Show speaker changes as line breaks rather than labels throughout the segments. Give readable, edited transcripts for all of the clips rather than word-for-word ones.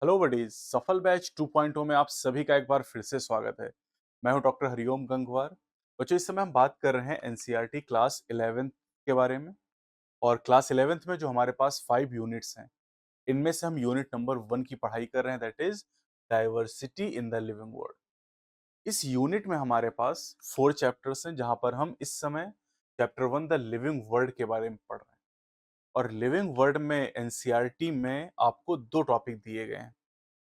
Hello buddies, सफल batch 2.0 में आप सभी का एक बार फिर से स्वागत है। मैं हूं डॉक्टर हरिओम गंगवार। बच्चों, इस समय हम बात कर रहे हैं एनसीईआरटी क्लास 11th के बारे में। और क्लास 11th में जो हमारे पास 5 यूनिट्स हैं, इनमें से हम यूनिट नंबर 1 की पढ़ाई कर रहे हैं, that is diversity in the living world. इस यूनिट में हमारे पास 4 चैप्टर्स हैं, जहां पर हम इस समय चैप्टर 1 द लिविंग वर्ल्ड के बारे में पढ़ रहे हैं। और लिविंग वर्ल्ड में एनसीईआरटी में आपको 2 टॉपिक दिए गए हैं।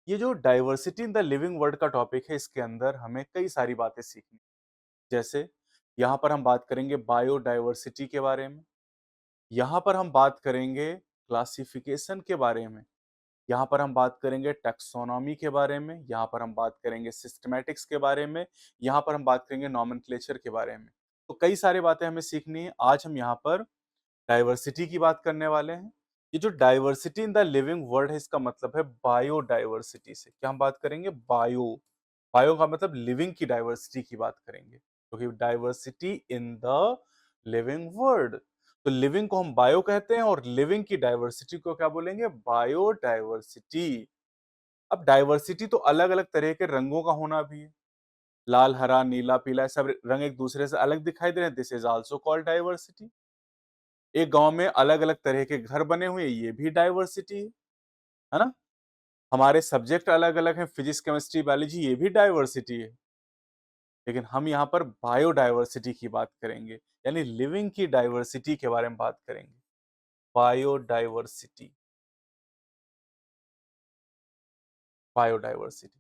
ये जो diversity in the living world का टॉपिक है, इसके अंदर हमें कई सारी बातें सीखनी। जैसे यहाँ पर हम बात करेंगे बायोडाइवर्सिटी के बारे में, यहाँ पर हम बात करेंगे क्लासिफिकेशन के बारे में, यहाँ पर हम बात करेंगे टैक्सोनॉमी के बारे में, यहाँ पर हम बात करेंगे सिस्टमैटिक्स के बारे में, यहाँ पर हम बात करेंगे नॉमेनक्लेचर के बारे में। तो कई सारी बातें हमें सीखनी है। आज हम यहाँ पर डाइवर्सिटी की बात करने वाले हैं। ये जो diversity in the living world है, इसका मतलब है बायोडाइवर्सिटी से। क्या हम बात करेंगे? बायो का मतलब लिविंग की डाइवर्सिटी की बात करेंगे, क्योंकि diversity in the living world. तो लिविंग को हम बायो कहते हैं और लिविंग की डाइवर्सिटी को क्या बोलेंगे? बायोडाइवर्सिटी। अब डाइवर्सिटी तो अलग अलग तरह के रंगों का होना भी है। लाल, हरा, नीला, पीला, सब रंग एक दूसरे से अलग दिखाई दे रहे हैं, this is also called diversity. एक गांव में अलग अलग तरह के घर बने हुए, ये भी डाइवर्सिटी है ना। हमारे सब्जेक्ट अलग अलग हैं, फिजिक्स, केमिस्ट्री, बायोलॉजी, ये भी डाइवर्सिटी है। लेकिन हम यहाँ पर बायोडाइवर्सिटी की बात करेंगे, यानी लिविंग की डाइवर्सिटी के बारे में बात करेंगे। Biodiversity, biodiversity.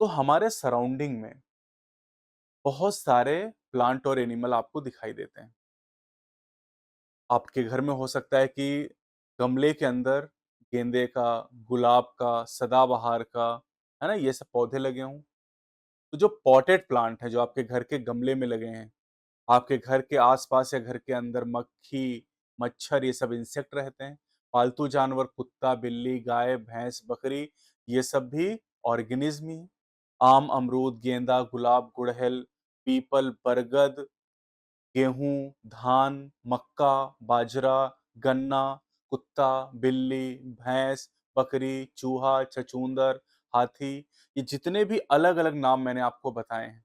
तो हमारे सराउंडिंग में बहुत सारे प्लांट और एनिमल आपको दिखाई देते हैं। आपके घर में हो सकता है कि गमले के अंदर गेंदे का, गुलाब का, सदाबहार का, है ना, ये सब पौधे लगे हों। तो जो पॉटेड प्लांट है, जो आपके घर के गमले में लगे हैं, आपके घर के आसपास या घर के अंदर मक्खी, मच्छर, ये सब इंसेक्ट रहते हैं। पालतू जानवर, कुत्ता, बिल्ली, गाय, भैंस, बकरी, ये सब भी ऑर्गेनिज्म ही हैं। आम, अमरूद, गेंदा, गुलाब, गुड़हल, पीपल, बरगद, गेहूं, धान, मक्का, बाजरा, गन्ना, कुत्ता, बिल्ली, भैंस, बकरी, चूहा, छछूंदर, हाथी, ये जितने भी अलग अलग नाम मैंने आपको बताए हैं,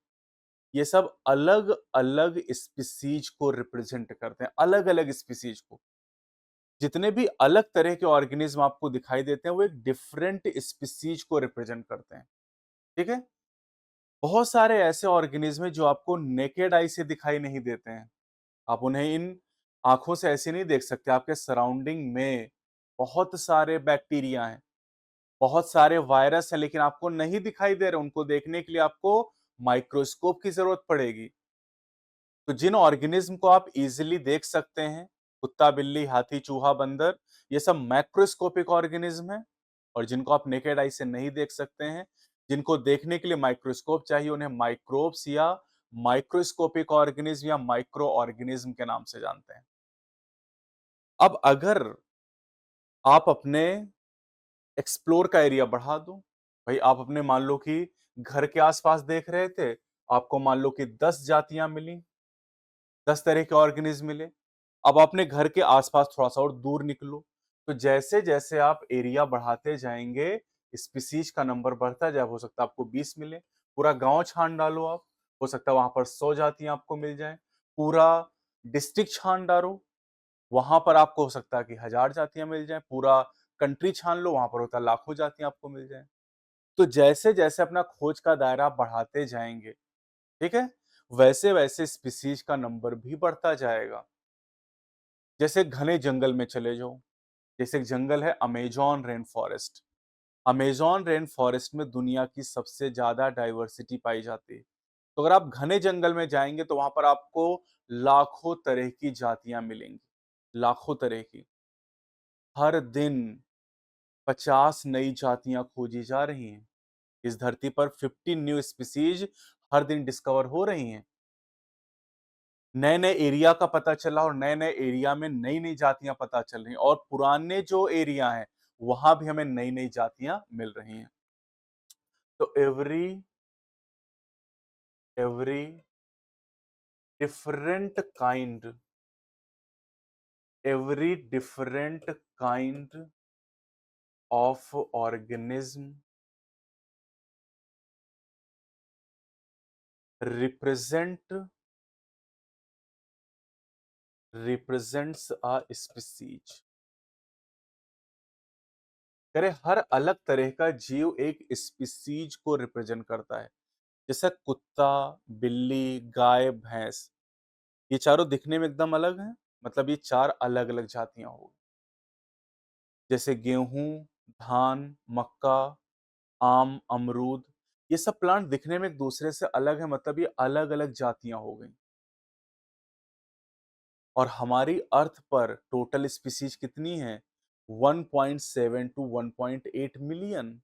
ये सब अलग अलग स्पीसीज को रिप्रेजेंट करते हैं, अलग अलग स्पीसीज को। जितने भी अलग तरह के ऑर्गेनिज्म आपको दिखाई देते हैं, वो एक डिफरेंट स्पीसीज को रिप्रेजेंट करते हैं। ठीक है। बहुत सारे ऐसे ऑर्गेनिज्म हैं जो आपको नेकेड आई से दिखाई नहीं देते हैं। आप उन्हें इन आंखों से ऐसे नहीं देख सकते। आपके सराउंडिंग में बहुत सारे बैक्टीरिया हैं, बहुत सारे वायरस हैं, लेकिन आपको नहीं दिखाई दे रहे। उनको देखने के लिए आपको माइक्रोस्कोप की जरूरत पड़ेगी। तो जिन ऑर्गेनिज्म को आप इजीली देख सकते हैं, कुत्ता, बिल्ली, हाथी, चूहा, बंदर, ये सब मैक्रोस्कोपिक ऑर्गेनिज्म है। और जिनको आप नेकेड आई से नहीं देख सकते हैं, जिनको देखने के लिए माइक्रोस्कोप चाहिए, उन्हें माइक्रोब्स या माइक्रोस्कोपिक ऑर्गेनिज्म या माइक्रो ऑर्गेनिज्म के नाम से जानते हैं। अब अगर आप अपने एक्सप्लोर का एरिया बढ़ा दो, भाई आप अपने मान लो कि घर के आसपास देख रहे थे, आपको मान लो कि 10 जातियां मिली, 10 तरह के ऑर्गेनिज्म मिले। अब अपने घर के आसपास थोड़ा सा और दूर निकलो, तो जैसे जैसे आप एरिया बढ़ाते जाएंगे, स्पीसीज का नंबर बढ़ता जाए। हो सकता है आपको 20 मिले। पूरा गांव छान डालो आप, हो सकता है वहां पर 100 जातियां आपको मिल जाएं। पूरा डिस्ट्रिक्ट छान डालो, वहां पर आपको हो सकता है कि 1000 जातियां मिल जाएं। पूरा कंट्री छान लो, वहां पर होता है लाखों जातियां आपको मिल जाएं। तो जैसे जैसे अपना खोज का दायरा बढ़ाते जाएंगे, ठीक है, वैसे वैसे स्पीसीज का नंबर भी बढ़ता जाएगा। जैसे घने जंगल में चले जाओ, जैसे एक जंगल है Amazon rain forest. Amazon rain forest में दुनिया की सबसे ज्यादा डाइवर्सिटी पाई जाती है। तो अगर आप घने जंगल में जाएंगे, तो वहां पर आपको लाखों तरह की जातियां मिलेंगी। लाखों तरह की। हर दिन 50 नई जातियाँ खोजी जा रही हैं। इस धरती पर 50 न्यू स्पीशीज़ हर दिन डिस्कवर हो रही हैं। नए-नए एरिया का पता चला और नए-नए एरिया में नई-नई जातियाँ पता चल रही हैं और पुराने जो एरिया हैं, वहाँ भी हमें नई-नई जातियाँ मिल रही हैं। तो every different kind every different kind of organism represent represents a species. करे हर अलग तरह का जीव एक स्पीशीज को रिप्रेजेंट करता है। जैसे कुत्ता, बिल्ली, गाय, भैंस, ये चारों दिखने में एकदम अलग हैं, मतलब ये 4 अलग-अलग जातियाँ हो गई। जैसे गेहूँ, धान, मक्का, आम, अमरूद, ये सब प्लांट दिखने में एक-दूसरे से अलग हैं, मतलब ये अलग-अलग जातियाँ हो गईं। और हमारी अर्थ पर टोटल स्पीशीज कितनी हैं? 1.7 टू 1.8 मिलियन।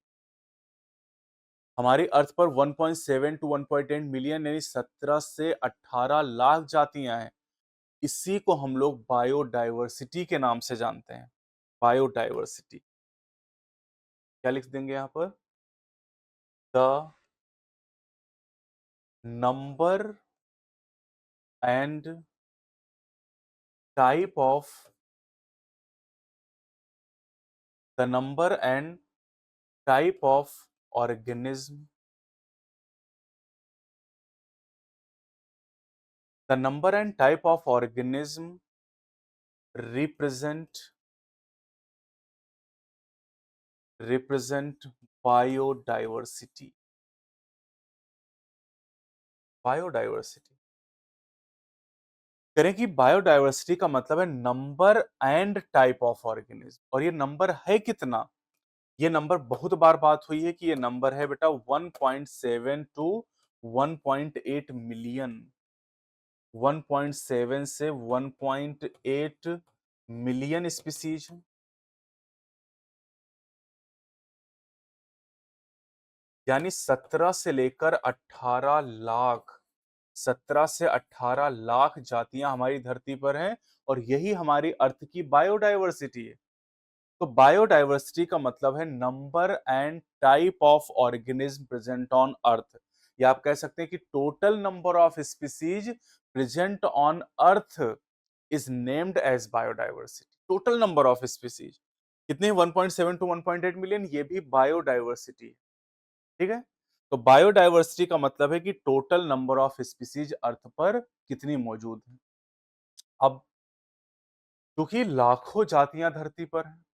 हमारी अर्थ पर 1.7 टू 1.8 मिलियन यानी 17 से 18 लाख जातियां हैं। इसी को हम लोग बायोडायवर्सिटी के नाम से जानते हैं। बायोडायवर्सिटी क्या लिख देंगे यहां पर? The number and type of the number and type of organism the number and type of organism represent biodiversity. Biodiversity करें कि बायोडायवर्सिटी का मतलब है number and type of organism, और ये नंबर है कितना? ये नंबर बहुत बार बात हुई है कि ये नंबर है बेटा 1.7 टू 1.8 मिलियन। 1.7 से 1.8 मिलियन स्पीसीज हैं। यानी 17 से लेकर 18 लाख, 17 से 18 लाख जातियां हमारी धरती पर हैं, और यही हमारी अर्थ की बायोडायवर्सिटी है। तो बायोडायवर्सिटी का मतलब है number and type of organism present on earth, या आप कह सकते हैं कि total number of species present on earth is named as biodiversity. Total number of species कितने? 1.7 टू 1.8 मिलियन, ये भी बायोडायवर्सिटी। ठीक है, तो बायोडायवर्सिटी का मतलब है कि टोटल नंबर ऑफ स्पीसीज अर्थ पर कितनी मौजूद है। अब क्योंकि लाखों जातियां धरती पर हैं,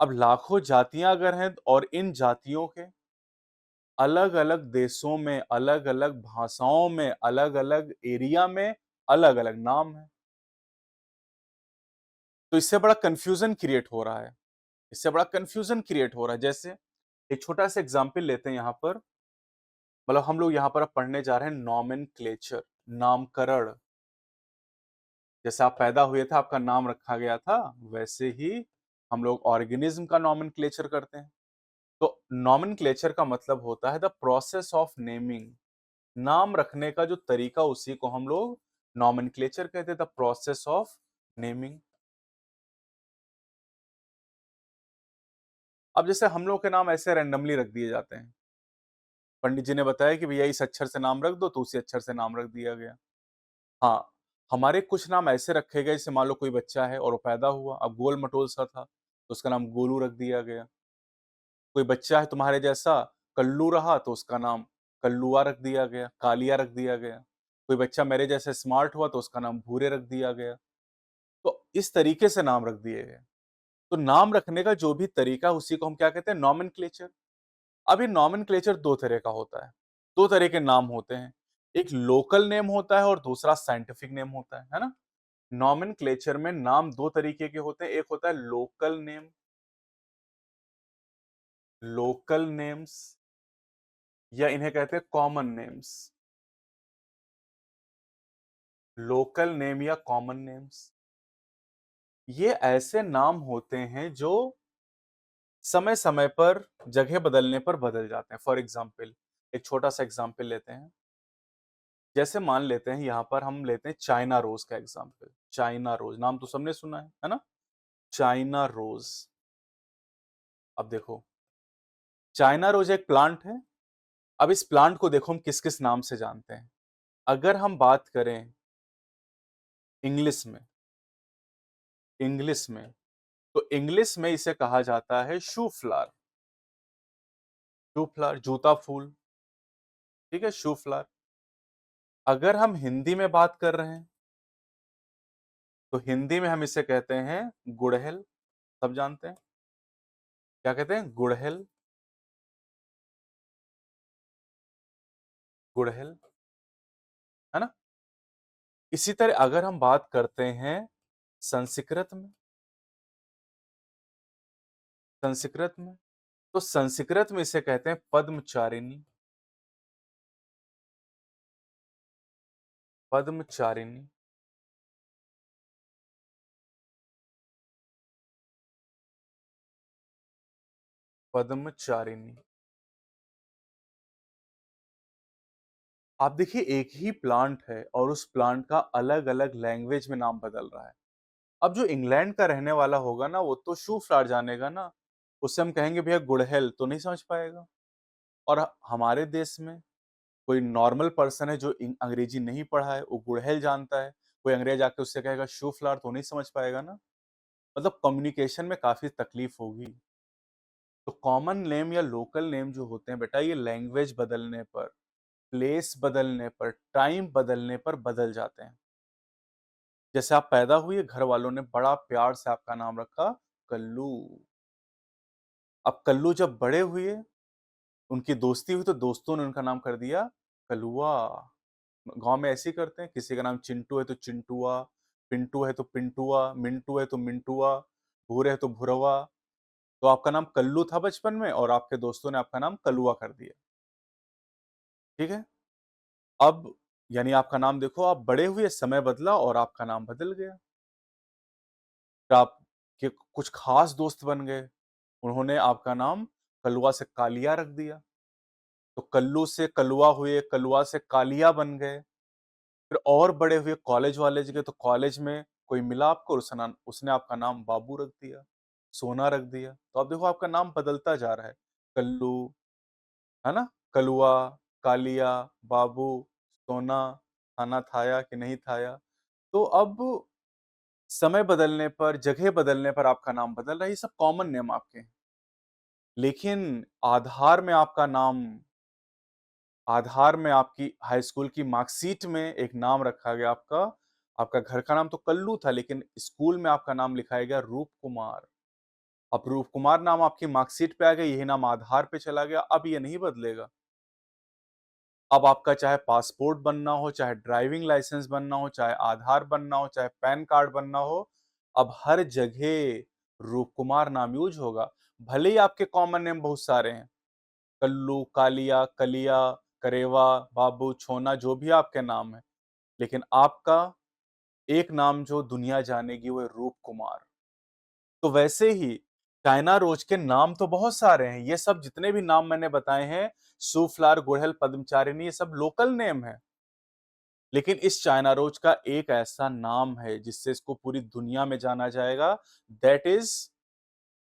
अब लाखों जातियां अगर हैं और इन जातियों के अलग-अलग देशों में, अलग-अलग भाषाओं में, अलग-अलग एरिया में अलग-अलग नाम हैं, तो इससे बड़ा कन्फ्यूजन क्रिएट हो रहा है। इससे बड़ा कन्फ्यूजन क्रिएट हो रहा है। जैसे एक छोटा सा एग्जांपल लेते हैं यहाँ पर, मतलब हम लोग यहाँ पर अब पढ़ने जा रहे हैं नॉमेनक्लेचर, नामकरण। जैसे आप पैदा हुए थे, आपका नाम रखा गया था, वैसे ही हम लोग ऑर्गेनिज्म का नॉमेनक्लेचर करते हैं। तो नॉमेनक्लेचर का मतलब होता है द प्रोसेस ऑफ नेमिंग। नाम रखने का जो तरीका, उसी को हम लोग नॉमेनक्लेचर कहते हैं, द प्रोसेस ऑफ नेमिंग। अब जैसे हम लोग के नाम ऐसे रैंडमली रख दिए जाते हैं। पंडित जी ने बताया कि भैया इस अक्षर से नाम रख दो, तो उसी अक्षर से नाम रख दिया गया। हाँ, हमारे कुछ नाम ऐसे रखे गए, जैसे मान लो कोई बच्चा है और वो पैदा हुआ, अब गोल-मटोल सा था, तो उसका नाम गोलू रख दिया गया। कोई बच्चा है तुम्हारे जैसा, कल्लू रहा, तो उसका नाम कल्लुआ रख दिया गया, कालिया रख दिया गया। कोई बच्चा मेरे जैसे स्मार्ट हुआ, तो उसका नाम भूरे रख दिया गया। तो इस तरीके से नाम रख दिए गए। तो नाम रखने का जो भी तरीका, उसी को हम क्या कहते हैं? नॉमेनक्लेचर। अब ये नॉमेनक्लेचर 2 तरह का होता है। 2 तरह के नाम होते हैं। एक लोकल नेम होता है और दूसरा साइंटिफिक नेम होता है ना? नॉमेनक्लेचर में नाम 2 तरीके के होते हैं। एक होता है लोकल नेम, लोकल नेम्स, या इन्हें कहते हैं कॉमन नेम्स। लोकल नेम या कॉमन नेम्स। ये ऐसे नाम होते हैं जो समय-समय पर, जगह बदलने पर बदल जाते हैं। फॉर एग्ज़ाम्पल एक छोटा-सा एग्ज़ाम्पल लेते हैं। जैसे मान लेते हैं यहाँ पर हम लेते हैं चाइना रोज़ का एग्ज़ाम्पल। चाइना रोज़ नाम तो सबने सुना है ना? China rose. अब देखो, चाइना रोज़ एक प्लांट है। अब इस प्लांट को देखो हम किस-किस नाम से जानते हैं। अगर हम बात करें इंग्लिश में तो इंग्लिश में इसे कहा जाता है शू फ्लावर। शू फ्लावर, जूता फूल, ठीक है? शू फ्लावर। अगर हम हिंदी में बात कर रहे हैं, तो हिंदी में हम इसे कहते हैं गुड़हल। सब जानते हैं। क्या कहते हैं? गुड़हल, गुड़हल, है ना? इसी तरह अगर हम बात करते हैं संस्कृत में संस्कृत में, तो संस्कृत में इसे कहते हैं पद्मचारिणी, पद्मचारिणी। पद्मचारिणी। आप देखिए एक ही प्लांट है और उस प्लांट का अलग-अलग लैंग्वेज में नाम बदल रहा है। अब जो इंग्लैंड का रहने वाला होगा ना, वो तो शू फ्लावर जानेगा ना। उससे हम कहेंगे भैया गुड़हल तो नहीं समझ पाएगा। और हमारे देश में कोई नॉर्मल पर्सन है जो अंग्रेजी नहीं पढ़ा है, वो गुड़हल जानता है। कोई अंग्रेज आके उससे कहेगा शू फ्लावर तो नहीं समझ पाएगा ना। मतलब कम्युनिकेशन में काफ़ी तकलीफ होगी। तो कॉमन नेम या लोकल नेम जो होते हैं बेटा, ये लैंग्वेज बदलने पर, प्लेस बदलने पर, टाइम बदलने पर बदल जाते हैं। जैसे आप पैदा हुए, घर वालों ने बड़ा प्यार से आपका नाम रखा कल्लू। अब कल्लू जब बड़े हुए, उनकी दोस्ती हुई तो दोस्तों ने उनका नाम कर दिया कलुआ। गाँव में ऐसे ही करते हैं, किसी का नाम चिंटू है तो चिंटुआ, पिंटू है तो पिंटुआ, मिंटू है तो मिंटुआ, भूरे है तो भुरवा। तो आपका नाम कल्लू था बचपन में और आपके दोस्तों ने आपका नाम कलुआ कर दिया, ठीक है? अब यानी आपका नाम देखो आप बड़े हुए, समय बदला और आपका नाम बदल गया। फिर आपके कुछ खास दोस्त बन गए, उन्होंने आपका नाम कलुआ से कालिया रख दिया। तो कल्लू से कलुआ हुए, कलुआ से कालिया बन गए। फिर और बड़े हुए, कॉलेज-वॉलेज गए तो कॉलेज में कोई मिला आपको और उसने आपका नाम बाबू रख दिया, सोना रख दिया। तो अब देखो आपका नाम बदलता जा रहा है। कल्लू, है ना? कलुआ, कालिया, बाबू, सोना, खाना खाया कि नहीं खाया। तो अब समय बदलने पर, जगह बदलने पर आपका नाम बदल रहा है, ये सब कॉमन नेम आपके हैं। लेकिन आधार में आपका नाम आधार में आपकी हाई स्कूल की मार्कशीट में एक नाम रखा गया आपका। आपका घर का नाम तो कल्लू था, लेकिन स्कूल में आपका नाम लिखाया गया रूप कुमार। अब रूप कुमार नाम आपकी मार्कशीट पे आ गया, यही नाम आधार पे चला गया, अब ये नहीं बदलेगा। अब आपका चाहे पासपोर्ट बनना हो, चाहे ड्राइविंग लाइसेंस बनना हो, चाहे आधार बनना हो, चाहे पैन कार्ड बनना हो, अब हर जगह रूप कुमार नाम यूज़ होगा। भले ही आपके कॉमन नेम बहुत सारे हैं, कल्लू, कालिया, कलिया, करेवा, बाबू, छोना जो भी आपके नाम हैं, लेकिन आपका एक नाम जो दुनिया जानेगी वो है रूप कुमार। तो वैसे ही चाइना रोज के नाम तो बहुत सारे हैं। ये सब जितने भी नाम मैंने बताए हैं, सूफलार, गुड़हल, पद्मचारिणी, ये सब लोकल नेम है। लेकिन इस चाइना रोज का एक ऐसा नाम है जिससे इसको पूरी दुनिया में जाना जाएगा, दैट इज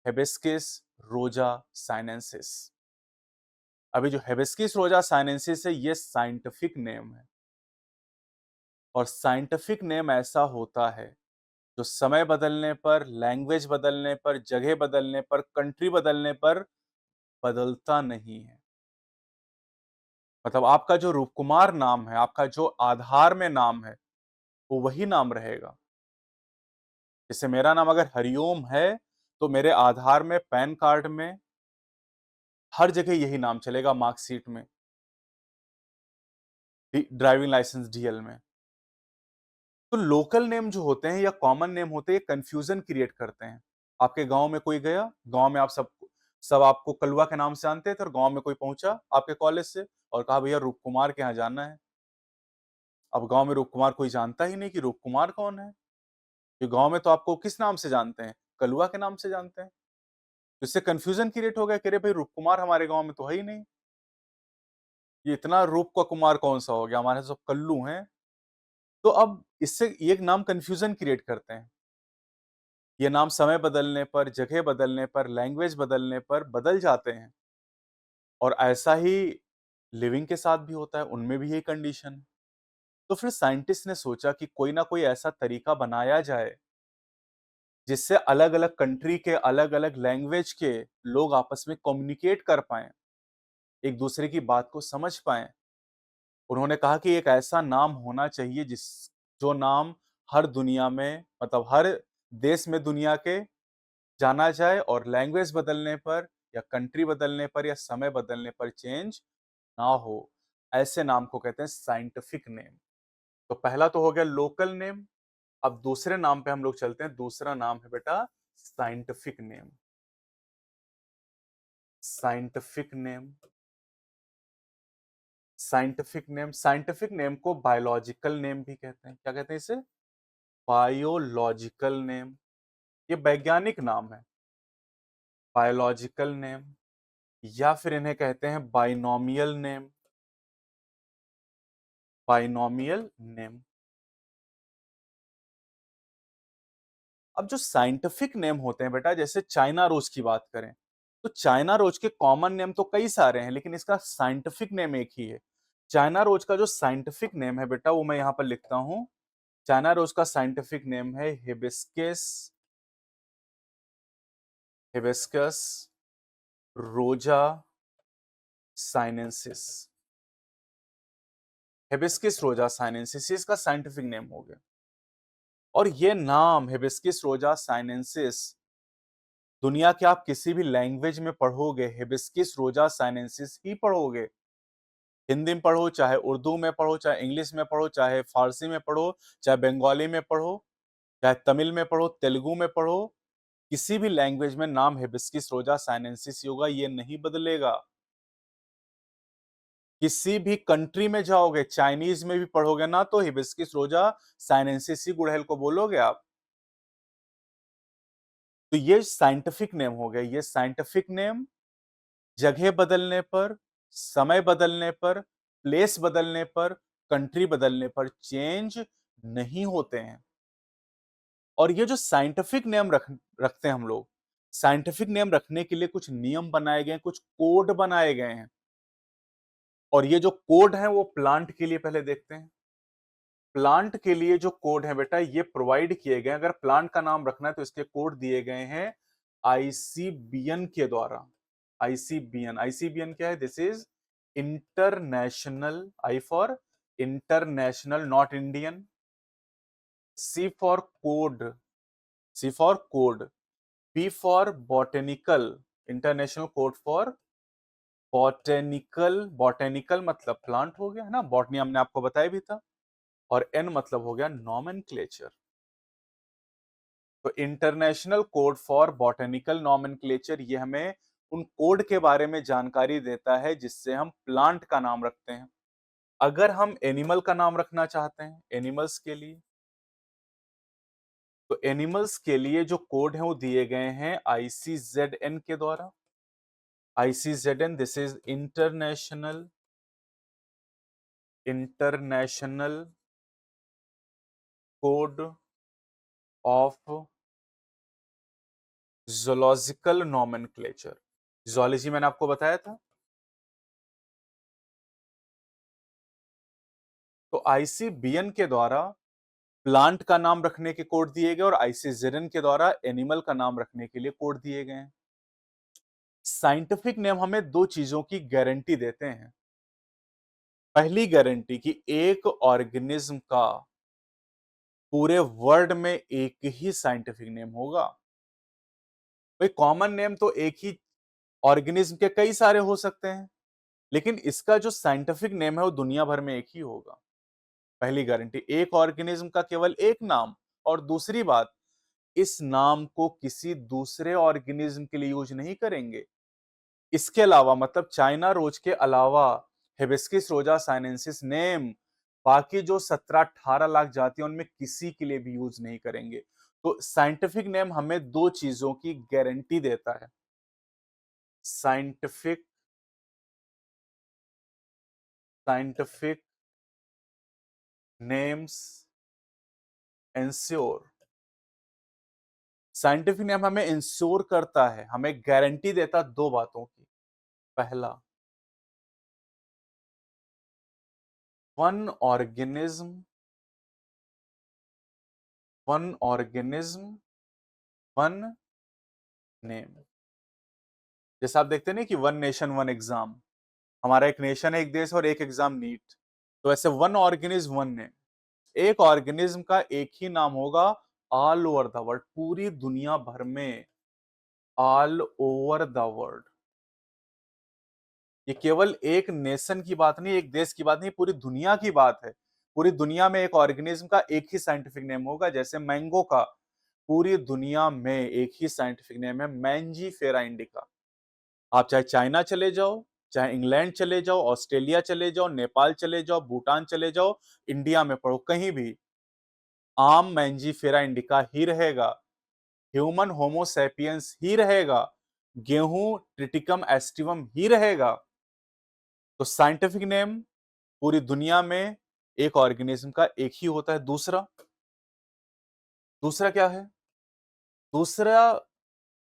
हिबिस्कस रोजा साइनेंसिस। अभी जो हिबिस्कस रोजा साइनेंसिस है, ये साइंटिफिक नेम है और साइंटिफिक नेम ऐसा होता है जो समय बदलने पर, लैंग्वेज बदलने पर, जगह बदलने पर, कंट्री बदलने पर बदलता नहीं है। मतलब आपका जो रूपकुमार नाम है, आपका जो आधार में नाम है, वो वही नाम रहेगा। जैसे मेरा नाम अगर हरिओम है, तो मेरे आधार में, पैन कार्ड में, हर जगह यही नाम चलेगा, मार्कशीट में, ड्राइविंग लाइसेंस डीएल में। तो लोकल नेम जो होते हैं या कॉमन नेम होते हैं, ये कन्फ्यूजन क्रिएट करते हैं। आपके गाँव में कोई गया, गाँव में आप सब सब आपको कलवा के नाम से जानते थे और गाँव में कोई पहुँचा आपके कॉलेज से और कहा भैया रूप कुमार के यहाँ जाना है। अब गाँव में रूप कुमार कोई जानता ही नहीं कि रूप कुमार कौन है। कि गाँव में तो आपको किस नाम से जानते हैं? कलुआ के नाम से जानते हैं। तो इससे कन्फ्यूज़न क्रिएट हो गया कि अरे भाई रूप कुमार हमारे गाँव में तो है ही नहीं। ये इतना रूप का कुमार कौन-सा हो गया? हमारे सब कल्लू हैं। तो अब इससे ये एक नाम कन्फ्यूज़न क्रिएट करते हैं। ये नाम समय बदलने पर, जगह बदलने पर, लैंग्वेज बदलने पर बदल जाते हैं और ऐसा ही लिविंग के साथ भी होता है, उनमें भी यही कंडीशन। तो फिर साइंटिस्ट ने सोचा कि कोई ना कोई ऐसा तरीका बनाया जाए, जिससे अलग-अलग कंट्री के अलग-अलग लैंग्वेज के लोग आपस में कम्युनिकेट कर पाएँ, एक-दूसरे की बात को समझ पाएँ। उन्होंने कहा कि एक ऐसा नाम होना चाहिए जो नाम हर दुनिया में मतलब हर देश में दुनिया के जाना जाए और लैंग्वेज बदलने पर या कंट्री बदलने पर या समय बदलने पर चेंज ना हो। ऐसे नाम को कहते हैं साइंटिफिक नेम। तो पहला तो हो गया लोकल नेम, अब दूसरे नाम पे हम लोग चलते हैं। दूसरा नाम है बेटा scientific name. Scientific name, scientific name को बायोलॉजिकल नेम भी कहते हैं। क्या कहते हैं इसे? Biological name. ये वैज्ञानिक नाम है, बायोलॉजिकल नेम, या फिर इन्हें कहते हैं बाइनोमियल नेम। Binomial name. अब जो साइंटिफिक नेम होते हैं बेटा, जैसे चाइना रोज की बात करें, तो चाइना रोज के कॉमन नेम तो कई सारे हैं, लेकिन इसका साइंटिफिक नेम एक ही है। चाइना रोज का जो साइंटिफिक नेम है बेटा, वो मैं यहां पर लिखता हूं। चाइना रोज का साइंटिफिक नेम है हिबिस्कस, हिबिस्कस रोजा साइनेंसिस। हिबिस्कस रोजा साइनेंसिस इसका साइंटिफिक नेम हो गया। और ये नाम हिबिस्कस रोजा साइनेंसिस दुनिया के आप किसी भी लैंग्वेज में पढ़ोगे, हिबिस्कस रोजा साइनेंसिस ही पढ़ोगे। हिंदी में पढ़ो, चाहे उर्दू में पढ़ो, चाहे इंग्लिश में पढ़ो, चाहे फारसी में पढ़ो, चाहे बंगाली में पढ़ो, चाहे तमिल में पढ़ो, तेलुगु में पढ़ो, किसी भी लैंग्वेज में नाम हिबिस्कस रोजा साइनेंसिस ही होगा, ये नहीं बदलेगा। किसी भी कंट्री में जाओगे, चाइनीज में भी पढ़ोगे ना, तो हिबिस्कस रोजा साइनेंसिस ही गुड़हल को बोलोगे आप। तो ये साइंटिफिक नेम हो गया। ये साइंटिफिक नेम जगह बदलने पर, समय बदलने पर, प्लेस बदलने पर, कंट्री बदलने पर चेंज नहीं होते हैं। और ये जो साइंटिफिक नेम रखते हैं हम लोग, साइंटिफिक नेम रखने के लिए कुछ नियम बनाए गए हैं, कुछ कोड बनाए गए हैं। और ये जो कोड हैं वो प्लांट के लिए पहले देखते हैं। प्लांट के लिए जो कोड है बेटा, ये प्रोवाइड किए गए। अगर प्लांट का नाम रखना है तो इसके कोड दिए गए हैं आईसीबीएन के द्वारा। आईसीबीएन, आईसीबीएन क्या है? This is international, I for international, not Indian, C for code, C for code, B for botanical, international code for botanical. Botanical मतलब प्लांट हो गया है ना, बॉटनी हमने आपको बताया भी था। और एन मतलब हो गया नॉमेनक्लेचर। तो international code for botanical nomenclature, ये हमें उन कोड के बारे में जानकारी देता है जिससे हम प्लांट का नाम रखते हैं। अगर हम एनिमल का नाम रखना चाहते हैं, एनिमल्स के लिए, तो एनिमल्स के लिए जो कोड है वो दिए गए हैं आईसीजेडएन के द्वारा। ICZN, this is international, international code of zoological nomenclature. Zoology मैंने आपको बताया था। तो आईसीबीएन के द्वारा प्लांट का नाम रखने के कोड दिए गए और आईसीजेडएन के द्वारा एनिमल का नाम रखने के लिए कोड दिए गए हैं। साइंटिफिक नेम हमें दो चीजों की गारंटी देते हैं। पहली गारंटी कि एक ऑर्गेनिज्म का पूरे वर्ल्ड में एक ही साइंटिफिक नेम होगा। भाई कॉमन नेम तो एक ही ऑर्गेनिज्म के कई सारे हो सकते हैं, लेकिन इसका जो साइंटिफिक नेम है वो दुनिया भर में एक ही होगा। पहली गारंटी, एक ऑर्गेनिज्म का केवल एक नाम। और दूसरी बात, इस नाम को किसी दूसरे ऑर्गेनिज्म के लिए यूज नहीं करेंगे। इसके अलावा मतलब चाइना रोज के अलावा हिबिस्कस रोजा साइनेंसिस नेम बाकी जो 17-18 लाख जातियां उनमें किसी के लिए भी यूज नहीं करेंगे। तो साइंटिफिक नेम हमें दो चीजों की गारंटी देता है। Scientific scientific names ensure scientific name हमें इंश्योर करता है, हमें गारंटी देता दो बातों की। पहला, वन ऑर्गेनिज्म वन नेम। जैसे आप देखते हैं ना कि वन नेशन वन एग्जाम, हमारा एक नेशन है, एक देश और एक एग्जाम नीट। तो ऐसे वन ऑर्गेनिज्म वन नेम, एक ऑर्गेनिज्म का एक ही नाम होगा ऑल ओवर द वर्ल्ड, पूरी दुनिया भर में। ऑल ओवर द वर्ल्ड, ये केवल एक नेशन की बात नहीं, एक देश की बात नहीं, पूरी दुनिया की बात है। पूरी दुनिया में एक ऑर्गेनिज्म का एक ही साइंटिफिक नेम होगा। जैसे मैंगो का पूरी दुनिया में एक ही साइंटिफिक नेम है, मैंजीफेरा इंडिका। आप चाहे चाइना चले जाओ, चाहे इंग्लैंड चले जाओ, ऑस्ट्रेलिया चले जाओ, नेपाल चले जाओ, भूटान चले जाओ, इंडिया में पढ़ो, कहीं भी आम मैंजीफेरा इंडिका ही रहेगा, ह्यूमन होमोसेपियंस ही रहेगा, गेहूं ट्रिटिकम एस्टिवम ही रहेगा। तो साइंटिफिक नेम पूरी दुनिया में एक ऑर्गेनिज्म का एक ही होता है। दूसरा दूसरा क्या है? दूसरा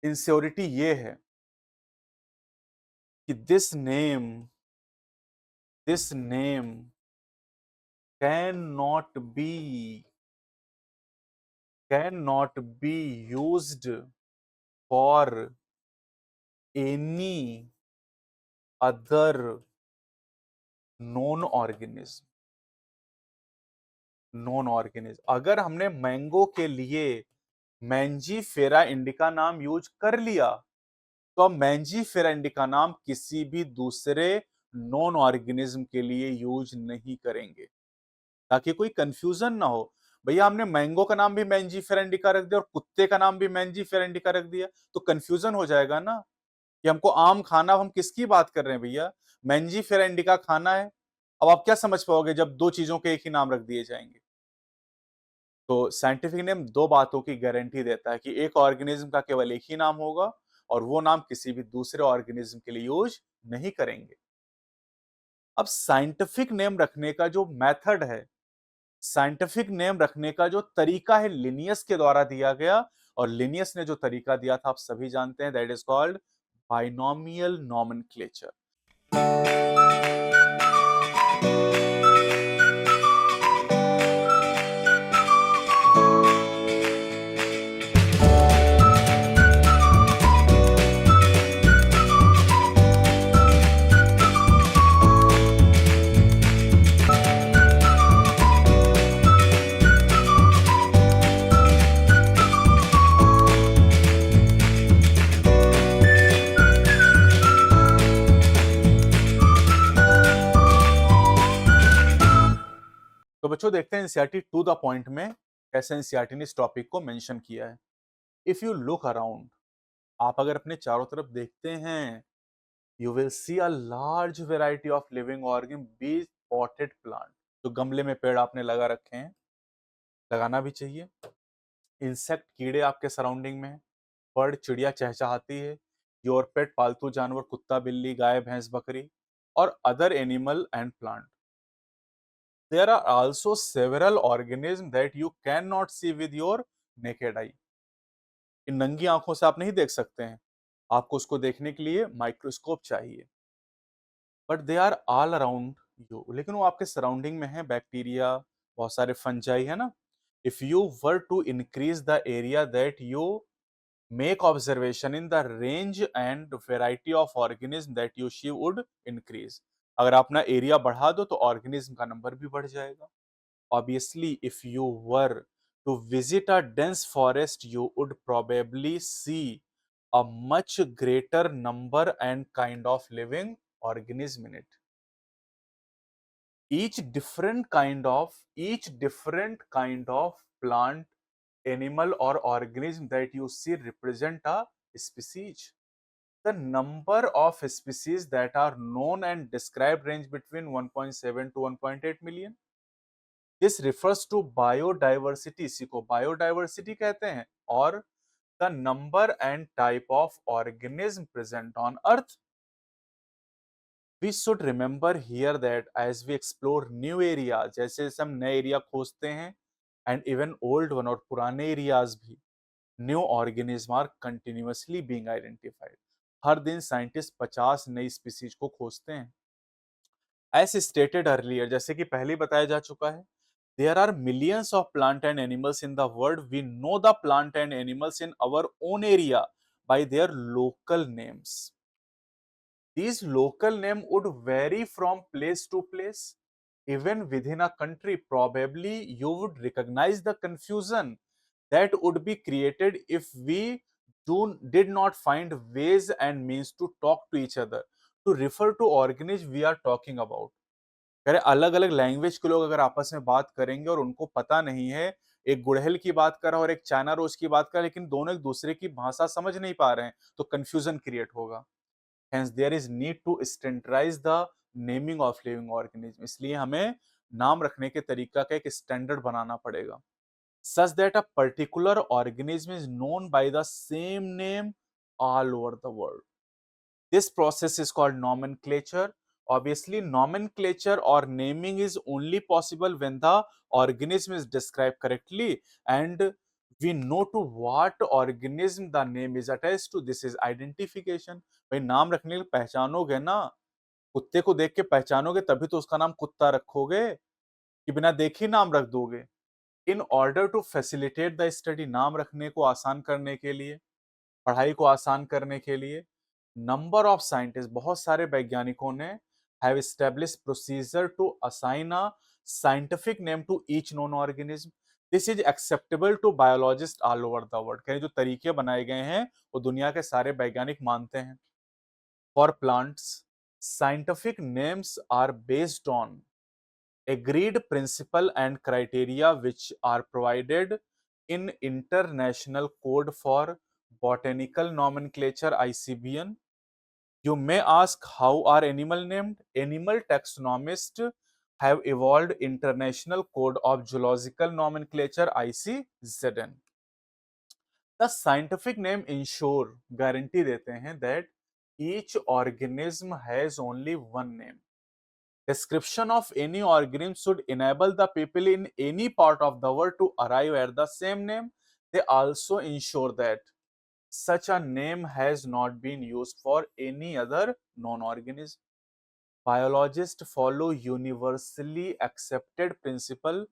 इंश्योरिटी ये है कि this name can not be used for any other non organism. अगर हमने मैंगो के लिए मैंजीफेरा इंडिका नाम यूज कर लिया, तो अब मैंजीफेरा इंडिका नाम किसी भी दूसरे नॉन ऑर्गेनिज्म के लिए यूज नहीं करेंगे, ताकि कोई कंफ्यूजन ना हो। भैया हमने मैंगो का नाम भी मैंजीफेरा इंडिका रख दिया और कुत्ते का नाम भी मैंजीफेरा इंडिका रख दिया, तो कंफ्यूजन हो जाएगा ना कि हमको आम खाना, हम किसकी बात कर रहे हैं भैया? मैंजीफेरा इंडिका खाना है। अब आप क्या समझ पाओगे जब दो चीजों के एक ही नाम रख दिए जाएंगे? तो साइंटिफिक नेम दो बातों की गारंटी देता है कि एक ऑर्गेनिज्म का केवल एक ही नाम होगा और वो नाम किसी भी दूसरे ऑर्गेनिज्म के लिए यूज नहीं करेंगे। अब साइंटिफिक नेम रखने का जो मेथड है, साइंटिफिक नेम रखने का जो तरीका है, लिनियस के द्वारा दिया गया। और लिनियस ने जो तरीका दिया था आप सभी जानते हैं, that is called binomial nomenclature. तो बच्चों देखते हैं एनसीईआरटी टू द पॉइंट में कैसे एनसीईआरटी ने इस टॉपिक को मेंशन किया है। इफ यू लुक अराउंड, आप अगर अपने चारों तरफ देखते हैं, you will see a large variety of living organ be potted plant. जो गमले में पेड़ आपने लगा रखे हैं, लगाना भी चाहिए। इंसेक्ट कीड़े आपके सराउंडिंग में हैं, बर्ड चिड़िया चहचहाती है, योर पेट पालतू जानवर कुत्ता बिल्ली गाय भैंस बकरी, और other animal and plant. There are also several organisms that you cannot see with your naked eye. इन नंगी आंखों से आप नहीं देख सकते हैं, आपको उसको देखने के लिए माइक्रोस्कोप चाहिए। But they are all around you, लेकिन वो आपके सराउंडिंग में है। बैक्टीरिया, बहुत सारे फंजाई है ना। If you were to increase the area that you make observation in the range and variety of organism that you see would increase। अगर आप अपना एरिया बढ़ा दो तो ऑर्गेनिज्म का नंबर भी बढ़ जाएगा। Obviously, if you were to visit a dense forest, you would probably see a much greater number and kind of living organism in it. Each different kind of plant, animal or organism that you see represent a species. The number of species that are known and described range between 1.7 to 1.8 million. This refers to biodiversity, इसी को biodiversity कहते हैं, और the number and type of organism present on earth. We should remember here that as we explore new areas, जैसे जैसे हम नए area खोजते हैं, and even old one और पुराने एरियाज भी, new organism are continuously being identified। हर दिन साइंटिस्ट 50 नई स्पीसीज को खोजते हैं। As stated earlier, जैसे कि पहले बताया जा चुका है, there are millions of plant and animals in the world। We know the plant and animals in our own area by their local names। These local names would vary from place to place. Even within a country, probably you would recognize the confusion that would be created if we did not find ways and means to talk to each other to refer to organisms we are talking about। कह रहे अलग अलग language के लोग अगर आपस में बात करेंगे और उनको पता नहीं है, एक गुड़हल की बात कर रहा है और एक चाइना रोज की बात कर रहा है, लेकिन दोनों एक दूसरे की भाषा समझ नहीं पा रहे हैं, तो कंफ्यूजन क्रिएट होगा। Hence, there is need to standardize the naming of living organism। इसलिए हमें नाम रखने के तरीका का एक स्टैंडर्ड बनाना पड़ेगा। Such that a particular organism is known by the same name all over the world। This process is called nomenclature। Obviously, nomenclature or naming is only possible when the organism is described correctly and we know to what organism the name is attached to। This is identification। भाई नाम रखने के लिए पहचानोगे ना, कुत्ते को देख के पहचानोगे तभी तो उसका नाम कुत्ता रखोगे, कि बिना देखे नाम रख दोगे। In order to facilitate the study, नाम रखने को आसान करने के लिए, पढ़ाई को आसान करने के लिए, नंबर ऑफ साइंटिस्ट, बहुत सारे वैज्ञानिकों ने have establish procedure to assign a scientific name to each known organism. This is acceptable to biologist all over the world. कहीं जो तरीके बनाए गए हैं वो दुनिया के सारे वैज्ञानिक मानते हैं। For plants, scientific names are based on agreed principle and criteria which are provided in International Code for Botanical Nomenclature ICBN। You may ask how are animal named? Animal taxonomists have evolved International Code of Zoological Nomenclature ICZN। The scientific name ensure, guarantee देते हैं that each organism has only one name। Description of any organism should enable the people in any part of the world to arrive at the same name। They also ensure that such a name has not been used for any other non-organism। Biologists follow universally accepted principle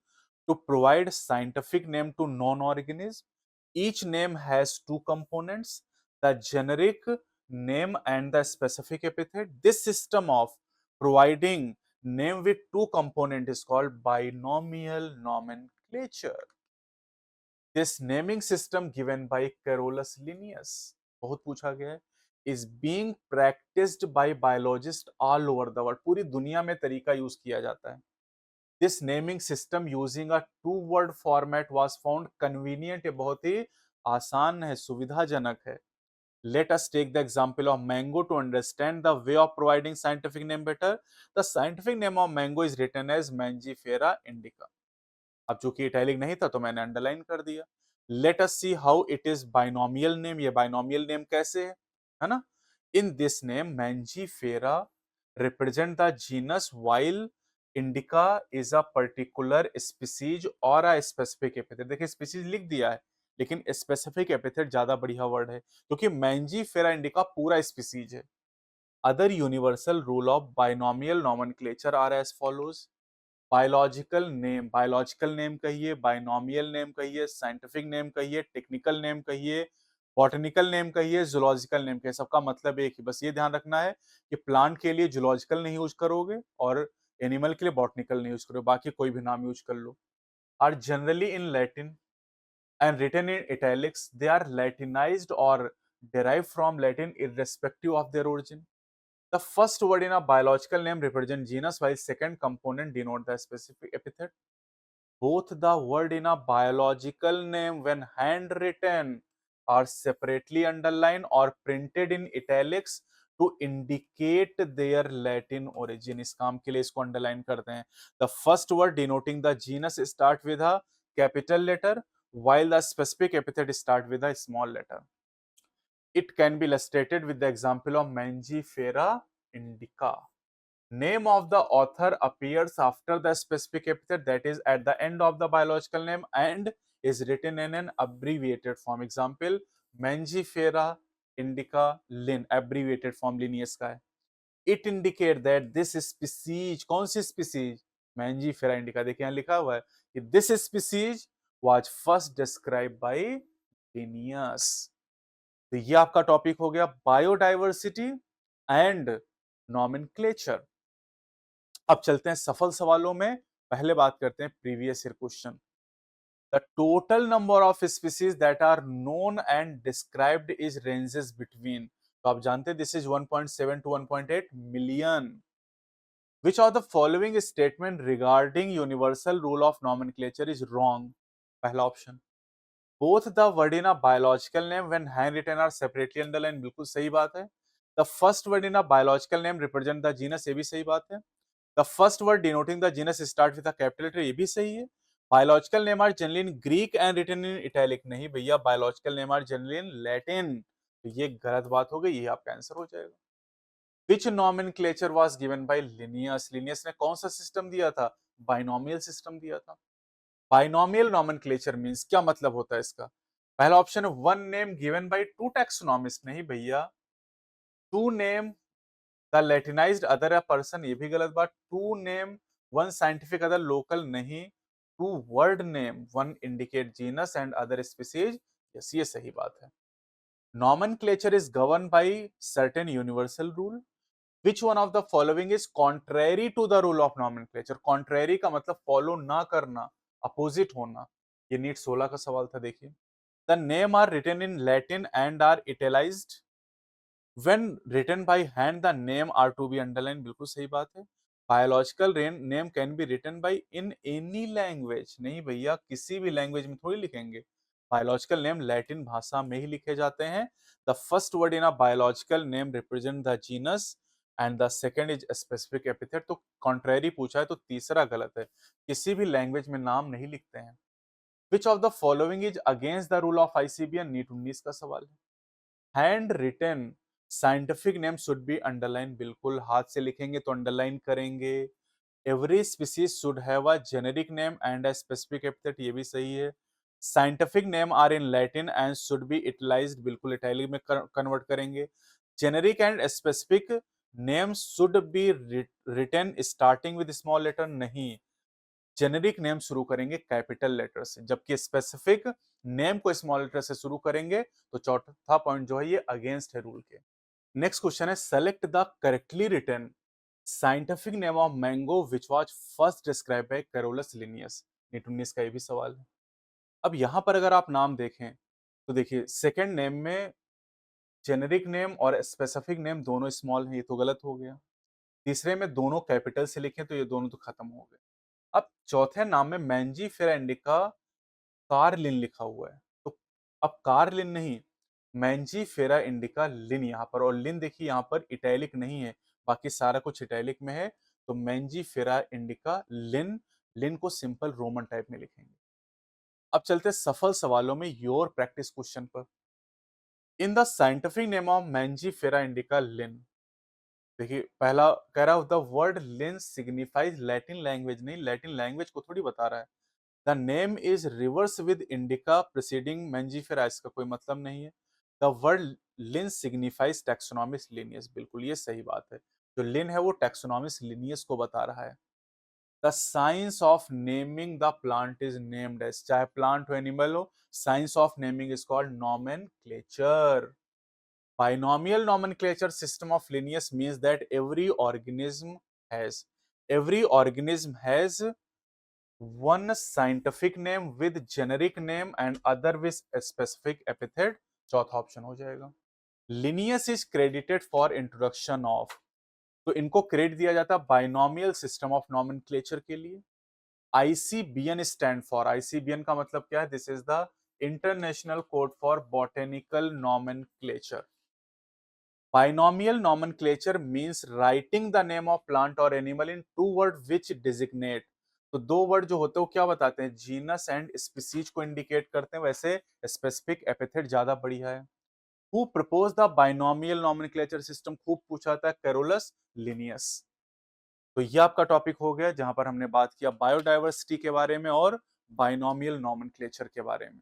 to provide scientific name to non-organism। Each name has two components, the generic name and the specific epithet। This system of providing name with two components is called binomial nomenclature। This naming system given by Carolus Linnaeus, बहुत पूछा गया है, is being practiced by biologists all over the world। पूरी दुनिया में तरीका use किया जाता है। This naming system using a two-word format was found convenient। ये बहुत ही आसान है, सुविधाजनक है। Let us take the example of mango to understand the way of providing scientific name better। The scientific name of mango is written as Mangifera indica। अब चूंकि italic नहीं था तो मैंने अंडरलाइन कर दिया। Let us see how it is binomial name. ये binomial name कैसे है ना? In this name Mangifera represent the genus while indica is a particular species और अ स्पेसिफिक एपिथेट। देखिए स्पीसीज लिख दिया है लेकिन स्पेसिफिक एपिथेट ज्यादा बढ़िया वर्ड है क्योंकि मैंजीफेरा इंडिका पूरा स्पीसीज है। Other universal rule of binomial nomenclature are as follows. Biological name कहिए, बाइनोमियल नेम कहिए, साइंटिफिक नेम कहिए, टेक्निकल नेम कहिए, बॉटनिकल नेम कहिए, जूलॉजिकल नेम कहिए, सबका मतलब एक ही। बस ये ध्यान रखना है कि प्लांट के लिए जूलॉजिकल नहीं यूज करोगे और एनिमल के लिए बॉटनिकल नहीं यूज करोगे, बाकी कोई भी नाम यूज कर लो। Are generally in Latin and written in italics। They are Latinized or derived from Latin irrespective of their origin। The first word in a biological name represents genus while second component denote the specific epithet। Both the word in a biological name when handwritten are separately underlined or printed in italics to indicate their Latin origin. इस काम के लिए इसको underline करते हैं। The first word denoting the genus start with a capital letter while the specific epithet start with a small letter. It can be illustrated with the example of Mangifera indica. Name of the author appears after the specific epithet, that is at the end of the biological name, and is written in an abbreviated form. Example, Mangifera indica Lin, abbreviated form Linnaeus का है. It indicate that this species, कौन सी species? Mangifera indica. देखिए यहाँ लिखा हुआ है कि this species was first described by Linnaeus. तो ये आपका टॉपिक हो गया बायोडाइवर्सिटी एंड नॉमेनक्लेचर। अब चलते हैं सफल सवालों में। पहले बात करते हैं previous year question. The total number of species that are known and described is ranges between, तो आप जानते हैं this is 1.7 to 1.8 million. Which of the following statement regarding universal rule of nomenclature is wrong? पहला option, both the word in a biological name when handwritten are separately underlined, बिल्कुल सही बात है। The first word in a biological name represent the genus, ये भी सही बात है। The first word denoting the genus start with a capital letter, ये भी सही है। Biological name are generally in Greek and written in italic, नहीं भैया, biological name are generally in Latin, तो ये गलत बात हो गई, ये आपका आंसर हो जाएगा। Which nomenclature was given by Linnaeus? Linnaeus ने कौन सा सिस्टम दिया था? बाइनोमियल सिस्टम दिया था। बाइनोमियल नॉमेनक्लेचर मींस, क्या मतलब होता है इसका? पहला ऑप्शन है one name given by two taxonomist, नहीं भैया। Two name the latinized other person, ये भी गलत बात। Two name one scientific other local, नहीं। Two word name one indicate genus and other species, yes, ये सही बात है। Nomenclature is govern by certain universal rule. Which one of the following is contrary to the rule of nomenclature? Contrary का मतलब follow ना करना, opposite होना। ये नीट 16 का सवाल था, देखिए। The name are written in Latin and are italicized when written by hand, the name are to be underline, बिल्कुल सही बात है। Biological name can be written by in any language, नहीं भैया, किसी भी लैंग्वेज में थोड़ी लिखेंगे। बायोलॉजिकल नेम लैटिन भाषा में ही लिखे जाते हैं। The first word in a biological name represent the genus and the second is specific epithet. तो कॉन्ट्रेरी पूछा है तो तीसरा गलत है, किसी भी लैंग्वेज में नाम नहीं लिखते हैं। Which of the following is against the rule of ICBN? NEET 19 का सवाल है। Hand written scientific name should be underline, बिल्कुल, हाथ से लिखेंगे तो अंडरलाइन करेंगे। Every species should have a generic name and a specific epithet, ये भी सही है। Scientific name are in Latin and should be italicized, बिल्कुल इटैलिक में कन्वर्ट करेंगे। Generic and specific name should be written starting with small letter, नहीं, generic name शुरू करेंगे कैपिटल लेटर से, जबकि स्पेसिफिक नेम को स्मॉल लेटर से शुरू करेंगे। तो चौथा पॉइंट जो है ये अगेंस्ट है रूल के। नेक्स्ट क्वेश्चन है, select the correctly written scientific name of mango which was first describe by Carolus Linnaeus. NEET 19 का ये भी सवाल है। अब यहां पर अगर आप नाम देखें तो देखिए, सेकंड नेम में जेनेरिक नेम और स्पेसिफिक नेम दोनों स्मॉल है, ये तो गलत हो गया। तीसरे में दोनों कैपिटल से लिखें तो ये दोनों तो खत्म हो गए। अब चौथे नाम में मैंजीफेरा इंडिका कार्लिन लिखा हुआ है, तो अब कार्लिन नहीं, मैंजीफेरा इंडिका लिन यहाँ पर, और लिन देखिए यहाँ पर इटैलिक नहीं है, बाकी सारा कुछ इटैलिक में है। तो मैंजीफेरा इंडिका लिन, लिन को सिंपल रोमन टाइप में लिखेंगे। अब चलते हैं सफल सवालों में योर प्रैक्टिस क्वेश्चन पर। In the scientific name of Mangifera indica Linn, देखिए पहला कह रहा है the word Linn signifies Latin language, नहीं, लैटिन लैंग्वेज को थोड़ी बता रहा है। The name is reverse with indica preceding Mangifera, इसका कोई मतलब नहीं है। The word Linn signifies taxonomist Linnaeus, बिल्कुल ये सही बात है, जो लिन है वो टैक्सोनॉमिस लिनियस को बता रहा है। The science of naming the plant is named as, चाहे प्लांट हो एनिमल हो, science of naming is called nomenclature. Binomial nomenclature system of Linnaeus means that every organism has one scientific name with generic name and other with a specific epithet। चौथा option हो जाएगा। Linnaeus is credited for introduction of, तो इनको credit दिया जाता है binomial system of nomenclature के लिए। ICBN स्टैंड फॉर, ICBN का मतलब क्या है? This is the international code for botanical nomenclature. Binomial nomenclature means writing the name of plant और animal in two word which designate. तो दो वर्ड जो होते हैं वो क्या बताते हैं, जीनस एंड स्पीसीज को इंडिकेट करते हैं, वैसे स्पेसिफिक एपिथेट ज्यादा बढ़िया है। Who propose the binomial nomenclature system, खूब पूछा था, कैरोलस लिनियस। तो ये आपका टॉपिक हो गया जहां पर हमने बात किया बायोडायवर्सिटी के बारे में और बाइनोमियल नॉमेनक्लेचर के बारे में।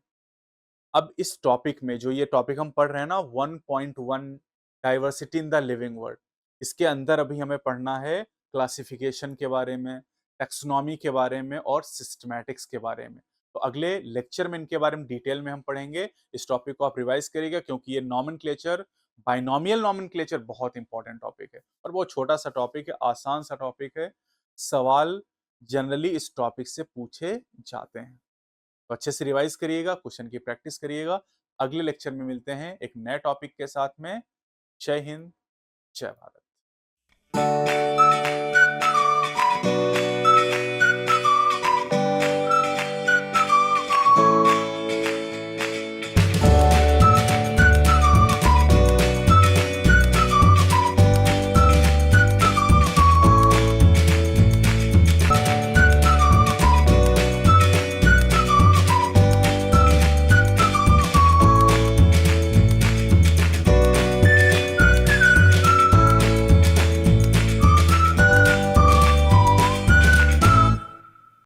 अब इस टॉपिक में जो ये टॉपिक हम पढ़ रहे हैं ना 1.1 diversity in the living world, इसके अंदर अभी हमें पढ़ना है क्लासिफिकेशन के बारे में, टैक्सोनॉमी के बारे में और सिस्टमैटिक्स के बारे में। तो अगले लेक्चर में इनके बारे में डिटेल में हम पढ़ेंगे। इस टॉपिक को आप रिवाइज करिएगा क्योंकि ये नॉमेनक्लेचर, बाइनोमियल नॉमेनक्लेचर बहुत इंपॉर्टेंट टॉपिक है और बहुत छोटा सा टॉपिक है, आसान सा टॉपिक है। सवाल जनरली इस टॉपिक से पूछे जाते हैं। तो अच्छे से रिवाइज करिएगा, क्वेश्चन की प्रैक्टिस करिएगा। अगले लेक्चर में मिलते हैं एक नए टॉपिक के साथ में। जय हिंद, जय भारत।